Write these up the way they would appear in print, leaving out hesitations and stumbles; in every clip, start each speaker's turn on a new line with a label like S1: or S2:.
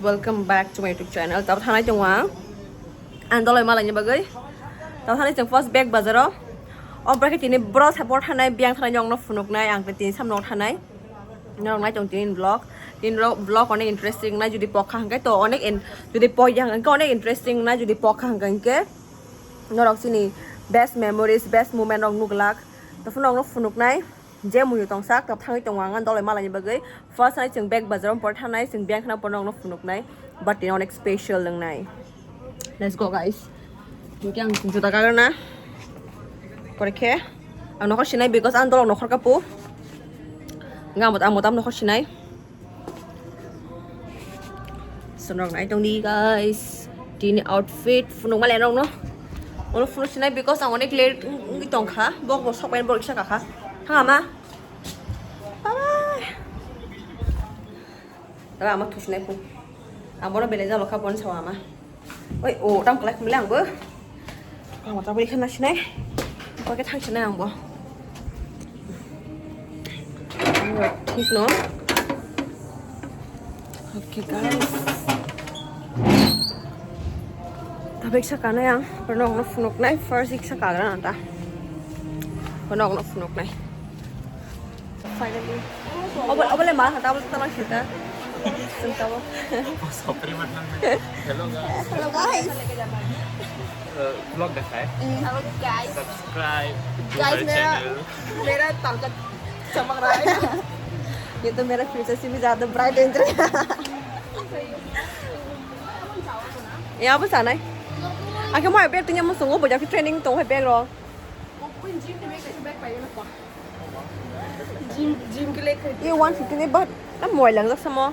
S1: welcome back to my YouTube channel. Tao thang trong quá. Anh tôi lại mà lại như bagai. Tao thang trong first bag bazar. Ông bác cái Tini bro support thang này biang thang nhong nó phunuk này ang cái Tini sam nó thang này. Nhong này trong Tini vlog. Tini vlog có này interesting này jadi pokhang cái to onek in jadi poyang có này interesting này jadi pokhang cái. Nó đọc sini best memories best moment ông nuklak. Tao phunuk này. Jam mùi tòng sắc tập thang trong hoàng anh tôi lại mà là như bagai first này chừng bag bazar por thang này chừng biang khana ponong nó phunuk này but you know next special lang này let's go guys yung kyang juta ka na koreke ang nokor sinay because ang dolong nokor ka po ngamot ang nokor sinay sunrong na itong di guys Tini outfit phunuk malenong no ono phunuk sinay because ang onek clear itong kha bok sok pen bok isa ka kha thang ama đó là mất thuốc này cũng bố nó bên đây ra là carbon sao mà ôi ồ đang cái này làm bữa còn mà tao đi khăn này có cái thang chân này không bố rồi thịt nó ok guys tao biết sao cái này không còn nó phun nước này first sao cái này ta còn nó phun nước này finally ông lên mà tao nói chuyện ta
S2: Hello guys.
S1: Hello guys.
S2: Vlog दिखाए.
S1: Hello guys.
S2: Subscribe.
S1: Guys मेरा तंका चमक रहा है. ये तो मेरा future से भी ज़्यादा ब्राइट एंजल है. यहाँ पर साना है. आखिर मैं बैग तो यहाँ मैं सुंगो बजा के ट्रेनिंग तो है बैग रो. Gym cái लेके. ये 150 ने बहुत ना मोय लग सकता मो.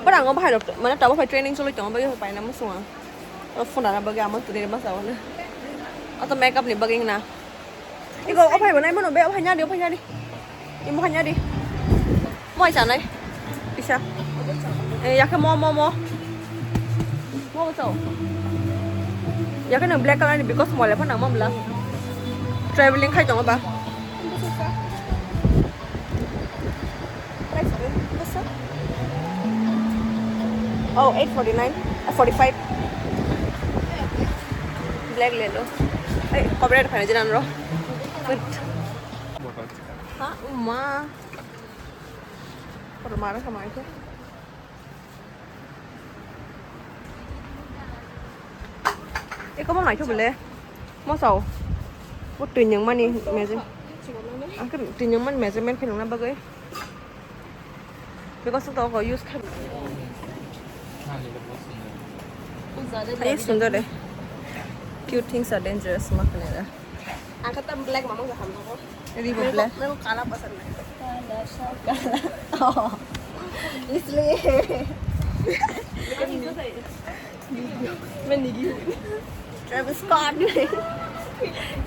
S1: Bắt đầu có phải được mà nó đâu có phải training cho lịch chọn bây giờ phải nằm xuống à phun đã là bây giờ mới từ đây đến bắt đầu nữa ở tầm make up này bây giờ nào đi cô phải bữa nay mới nổi bé phải nha đi đi mua nha đi mua sản này đi sao ê giờ cái mua sao giờ cái đường black color này because mọi người phải nằm là traveling khai chọn ba Oh, 849, 45. Black ले लो. Hey, copyright final जान रो. हाँ, माँ. और मारा कमाई थे. ये कब माई क्यों बोले? मौसम. वो ट्रेनिंग मनी मैच. आखिर ट्रेनिंग मनी मैच में खेलना बगैर. Because तो को use कर. ये सुंदर है cute things are dangerous makne ra angkat tam black mama enggak ham ko ini black मेरे को काला पसंद है काला सा काला इसलिए मैं निगी ट्रेविस स्कॉट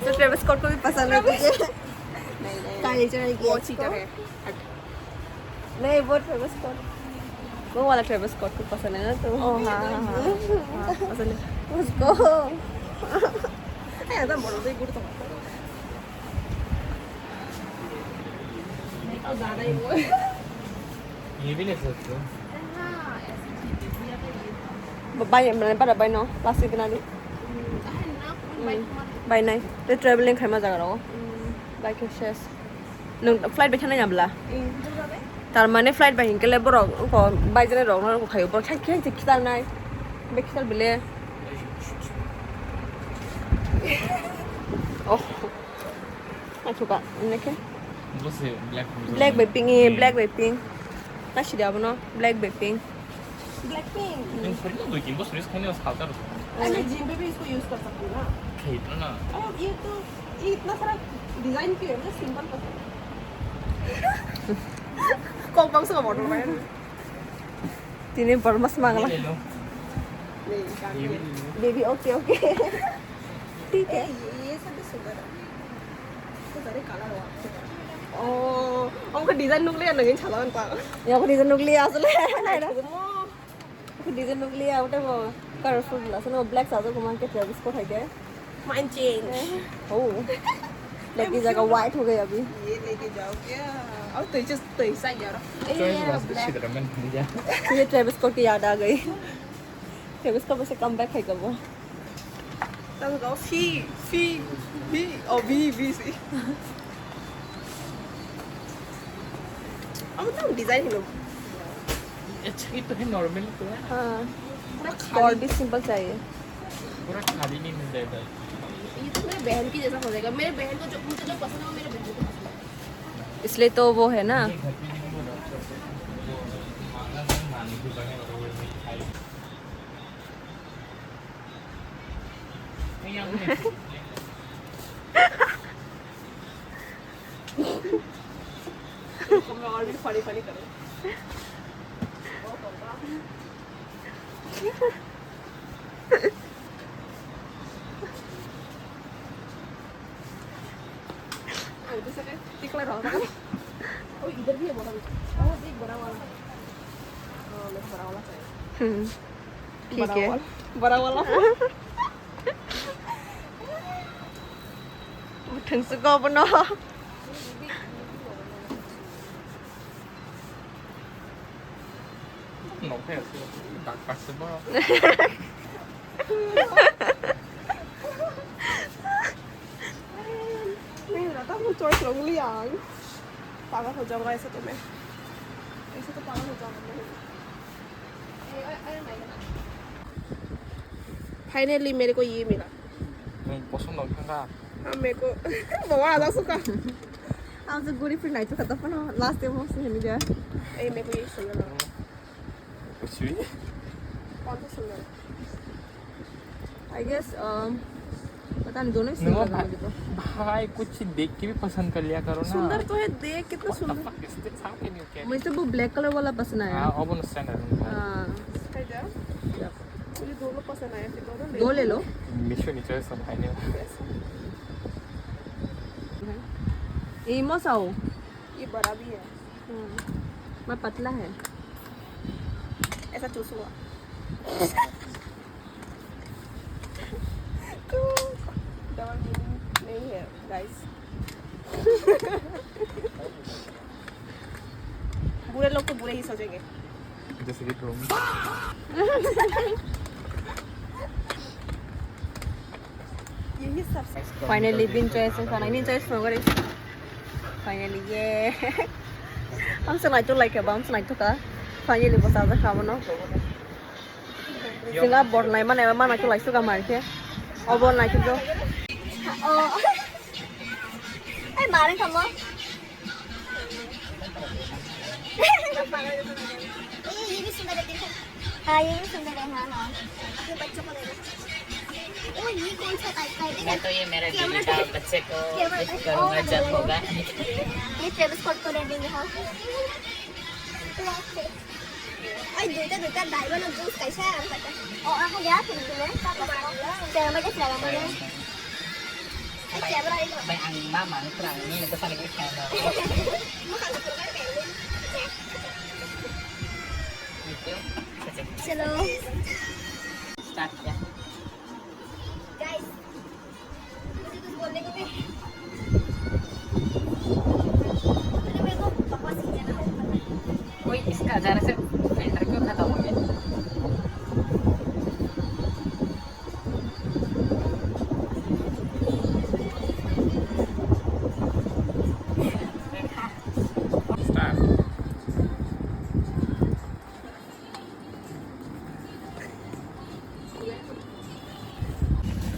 S1: तो ट्रेविस स्कॉट को भी पसंद है तुझे नहीं काली चढ़ी की वो चीटर है नहीं वो ट्रेविस स्कॉट वो वाला ट्रेविस स्कॉट को पसंद है ना तो हाँ पसंद है उसको ऐसा बोलो तो गुड़ तो ज़्यादा ही वो
S2: ये भी ले सकते हो.
S1: बाय मैंने पता बाय नो प्लास्टिक बना दी बाय नहीं तो ट्रैवलिंग खाई मजा करो बाय के शेस नों फ्लाइट बैठा नहीं जाबला तार माने फ्लाइट बाय हिंके ले बरो को बाय जने रो को खायो पर खाई खाई खिताल नाय बे खिताल बिले oh achuka neke
S2: Bos है
S1: black by pink ना शिदा बनो black by pink black pink
S2: इन थोड़ी ना लुकिंग बस रिस्क खाने वाला खाता रहो.
S1: अरे जिम पे भी इसको यूज कर सकते हो ना
S2: खेलना ना.
S1: और ये तो ये इतना सारा डिजाइन क्यों है ना सिंपल का कौन कौन सा मॉडल है Tini पर मस्त मांगला
S2: ले लो.
S1: बेबी ओके ठीक है
S3: ये सब भी सुंदर है तो सारे कलर हुआ
S1: ông cái design nuclear là cái chả qua ya cái design nuclear asal này đó cái design nuclear udah mau colorful lah sana black saja aku मांग के Travis Scott है क्या
S3: माइंड चेंज
S1: oh लेके जाएगा white हो गया अभी
S3: ये लेके जाओ क्या tùy xanh giờ đó.
S2: Choice was the shit that I'm in. Yeah.
S1: मुझे ट्रेविस स्कॉट की याद आ गई ट्रेविस स्कॉट वैसे कम बैक है कब वो
S3: Tao có V gì. Ông tao design thì
S2: अच्छा ये तो है नॉर्मल तो है
S1: हाँ
S3: पूरा
S1: और भी सिंपल चाहिए
S2: पूरा खाली नहीं मिल जाएगा
S3: ये तो मेरे बहन की जैसा हो जाएगा. मेरे बहन को जो मुझे जो पसंद है वो मेरे बहन को पसंद है.
S1: इसलिए तो वो है ना
S2: ये घर पे नहीं बोला वो मांगा था नानी की बहन और वो नहीं खाई नहीं हमने
S3: मैं और भी फनी करूँ. टिकला रहा था. ओ इधर भी है बड़ा. ओ देख बड़ा वाला. मेरे को बड़ा वाला चाहिए.
S1: ठीक है
S3: बड़ा वाला.
S1: ถึงสกอร์บนอ
S2: नॉक है डार्क पॉसिबल
S3: नहीं रहता वो चॉइस लग लिया. पागल हो जाऊंगा ऐसे तो मैं. ऐसे तो पागल हो जाऊंगा मैं. फाइनली मेरे को ये मिला.
S2: नहीं पसंद हो थंका
S3: हाँ मेरे को बहुत आधा सुखा.
S1: आप जो गुड़ी फिर नहीं तो खत्म ना लास्ट टाइम हम से नहीं गया
S3: ए मेरे को ये सुंदर लगा.
S2: कुछ भी
S3: कौन सा सुंदर है?
S1: आई गेस पता नहीं दोनों ही
S2: नो
S1: सुंदर लगे तो
S2: भाई कुछ देख के भी पसंद कर लिया करो ना
S3: सुंदर तो है. देख कितना
S2: What the
S3: सुंदर.
S2: fuck is this? How can you get?
S1: मुझे तो वो ब्लैक कलर वाला पसंद आया
S2: I understand that.
S1: हाँ
S3: है क्या? मुझे दोनों पसंद आए. फिर दोनों
S1: दो ले लो
S2: Mission is just some kind of.
S1: ये मोसाओ
S3: ये बड़ा भी है.
S1: मैं पतला है
S3: ऐसा चूसूंगा. डबल मीनिंग नहीं है गाइस. बुरे लोग तो बुरे ही सोचेंगे.
S2: Just read room.
S3: यही सब.
S1: फाइनली बिन चॉइस है खाना नहीं चॉइस होगा रे फाइनली ये हम से नाइट तो लाइक है हम से नाइट तो का फाइनली बस आज खावा ना सिंगा बोर्ड नहीं माने माना तो लाइक तो का मार के और बोल नाइट तो
S4: Ay, maring kamu? ये भी सुंदर है देखो. हाँ ये भी सुंदर है. हाँ हाँ अपने बच्चों को ले लो. ओ ये कौन सा टाइप का है?
S5: मैं तो ये मेरे दीदी का बच्चे को गिफ्ट करूंगा जब होगा.
S4: ये ट्रेविस स्कॉट को दे देंगे. हाँ ay duta diamond of juice kaisa ang kata. Oh ako ya pinipili tapos kaya may kasi lang mo yan. Ay kaya ito.
S5: May ang mama ang kurang ini itu paling kaya. Itu.
S4: Hello
S5: Start ya.
S4: guys. मुझे कुछ बोलने को भी. मेरे को बकवास ही जाना है.
S5: कोई इसका जरा से फिल्टर क्यों खत्म हो गया?
S2: Start.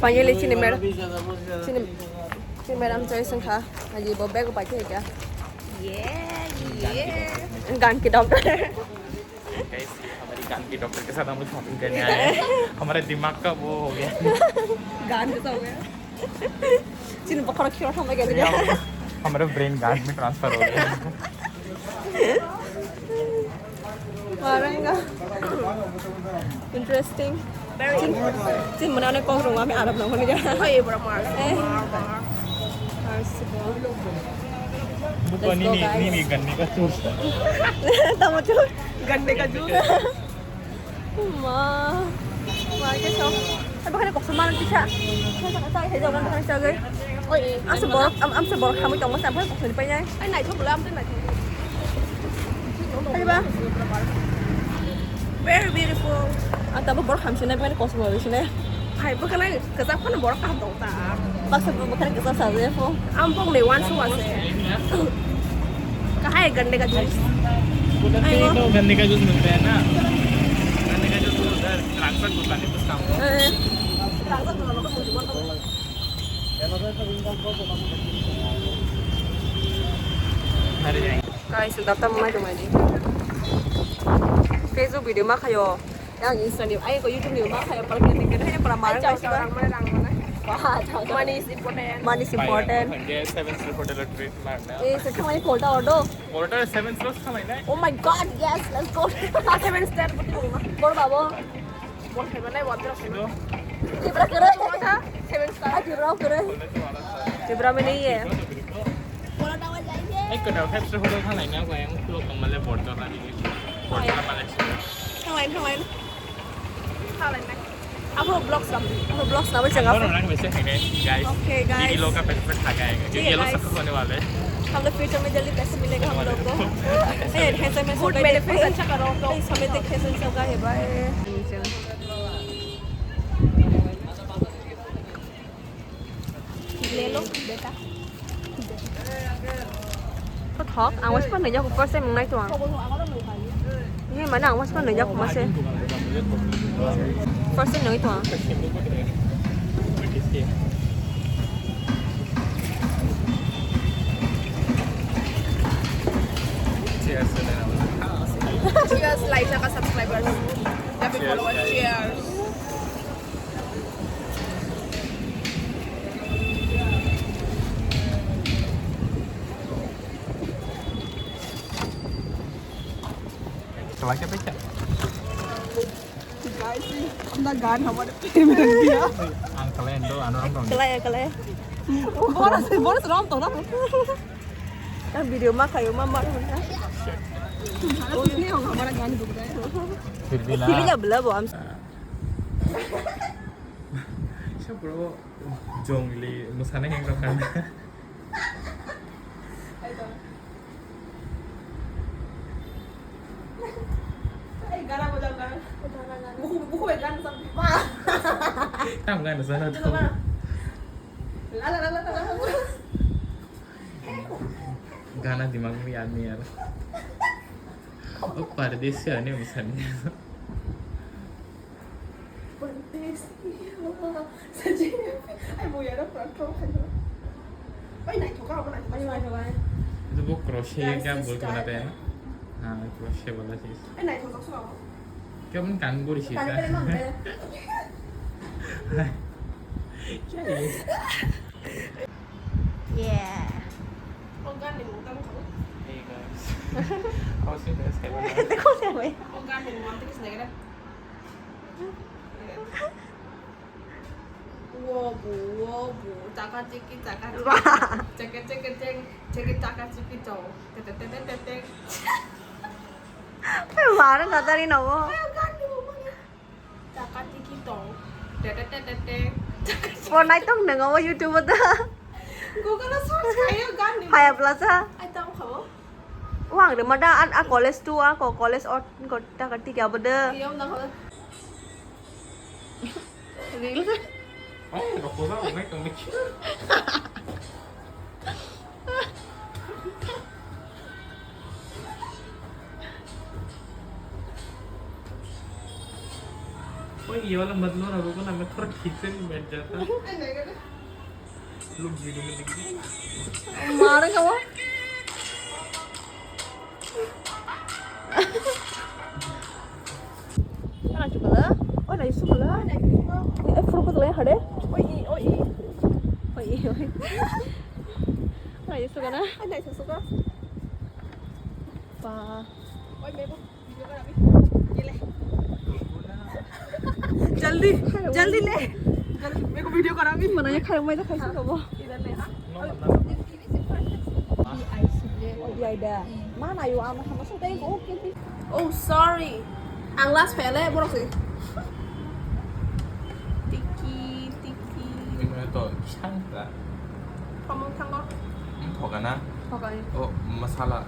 S1: फाइनली चिनेमेरा हम चॉइस खा अजी बब्बे को पाके क्या ये गान के डॉक्टर
S2: Guys, हमारी कान की डॉक्टर के साथ हम लोग शॉपिंग करने आए हैं. हमारा दिमाग का वो हो गया.
S1: गान जैसा हो गया चिन बखरा खिला हम लगे थे
S2: हमारा ब्रेन गार्ड में ट्रांसफर हो गया.
S1: मारेगा इंटरेस्टिंग चिन बनाने कौन रूंगा मैं आराम ना होने जा
S3: हाँ ये बड़ा मार.
S2: बुक नहीं गन्ने का जूस था.
S1: तब जो
S3: गन्ने का जूस.
S1: माँ मार के शौक अब बखरा कौन सा मार किसा saya thấy rồi đang đang chơi ơi ôi ăn sờ bò ăn sờ bò không có chồng mà sao phải một mình bay nhá
S3: Cái này thuốc 15 cái này.
S1: Ano ba?
S3: Very beautiful.
S1: Tapos baru hamsin na ba ni Cosmo Vision eh?
S3: Ay, bukan lagi. Kesap kan borok kah dong tak.
S1: Bakit ba ka nagkasal sa po?
S3: Ampong lewan suas eh. Kahai gande ka juice.
S2: उधर से तो गन्ने का juice मिलता है ना गन्ने का जूस उधर ट्रांसफर दुकान है उसका
S1: Eh.
S2: घर जाएंगे
S1: Guys, daftar mo na di. Facebook video mah kayo. Yang Instagram, ay ko YouTube video mah kayo para kita hanya para marah guys ba? Wah,
S3: Money is important.
S1: money is important.
S2: ये 7 star hotel treat मारना
S1: Eh, sa kamay photo order.
S2: Hotel 7 star का महीना है
S1: Oh my god, yes, let's go.
S3: 7 step betul mah.
S1: Bor babo.
S3: Buat hebat buat terus.
S2: तो
S1: Tibra kere.
S3: 7 star.
S1: Ah, tibra kere.
S2: बोलने से वाला था
S1: Tibra में नहीं है.
S2: एक कटा 5 स्टार होटल का महीना को yang लोग कमले बोर्ड कर रहा है बोर्ड का मालिक
S3: Yang lain. Hal lain. Aku blog sam.
S1: Aku blog sama
S2: और
S1: jangan.
S2: orang वैसे हैं गाइस
S3: Okay guys.
S2: ये लोग का पैसे खा जाएगा क्योंकि ये लोग
S3: guys.
S2: सक्सेस होने वाले हैं
S1: हम लोग फ्यूचर में जल्दी पैसे मिलेगा हम लोग को. Eh, हैसे में
S3: Food benefits अच्छा करो तो.
S1: हमें देखे सुन सबका है बाय.
S3: ले लो बेटा.
S1: Có thọt, ăn quá spot này do first time nay tuần. Nhưng mà ăn quá spot này do cũng masih. First time nay tuần.
S2: Cheers
S3: Cheers like sa subscribers. Happy
S2: Cheers,
S3: followers.
S2: guys.
S3: Cheers.
S2: चला क्या पैसा
S3: Guys, अपना गान हमारे पेट में रख दिया.
S2: Uncle है दो अनुराग दो
S1: Kelai.
S3: Bonus rom to na.
S1: Kan video mah kayo mama.
S3: Ini हमारा गान बुक रहा है.
S2: फिर भी ना
S1: Pili nggak bela bu am.
S2: siya bro jongli musana yang kan
S3: Garam mo jangan. Buku gan sa.
S2: tam kan sana tuh
S3: La.
S2: गाना दिमाग में याद नहीं आ रहा वो परदेश से आने मिसालnya
S3: Saji. Ay mo yara front row ka. Ay nai thoka apa nai.
S2: itu वो crochet क्या बोल के बनाते हैं ना हाँ crochet वाला चीज
S3: Ay nai thoka suka.
S2: क्या अपन कान बोल चीज
S3: Kani kare mam.
S2: क्या ये
S1: Yeah.
S3: Organ ni mo tang ko.
S2: hey guys how sih guys kayak mana
S1: Teko siapa ya?
S3: Organ ni mo antik sa negara. Wobu, caka ciki caka. Cek caka ciki cow. Tetetetetete.
S1: Marah nggak tadi nawa.
S3: Organ ni mo man. Caka ciki cow. Tetetetete.
S1: Phone này tông đừng có YouTube đó.
S3: Google na search kayo organ ni.
S1: Hai plaza.
S3: Ay tahu kamu?
S1: Wang de mada an a college tu a ko college or ko ta ka ti kya bada.
S3: Iya na kamu.
S2: oh nggak pula naik ke mic oh ये वाला मत लो ना रुको ना मैं थोड़ा ठीक से नहीं बैठ जाता लोग वीडियो में दिख
S1: Marah kamu. Ana cuba lah. Oh, dah isu lah. Eh, furu ko tole hade.
S3: Oi.
S1: Oi. Ana isu kana.
S3: Ay nai suka.
S1: Pa.
S3: Oi mebo. Video kan abi. Ye le. जल्दी जल्दी ले मेरे को video करा भी
S1: Mana ya kayo mai ta kai su kamu.
S3: इधर ले हाँ
S1: Oh, dia ada. Mana yo am sama su dai ko ke.
S3: oh sorry ang last pele borok sih tiki
S2: ini tuh changka
S3: kamu tanggal
S2: pokoknya
S1: Pokoknya.
S2: oh masalah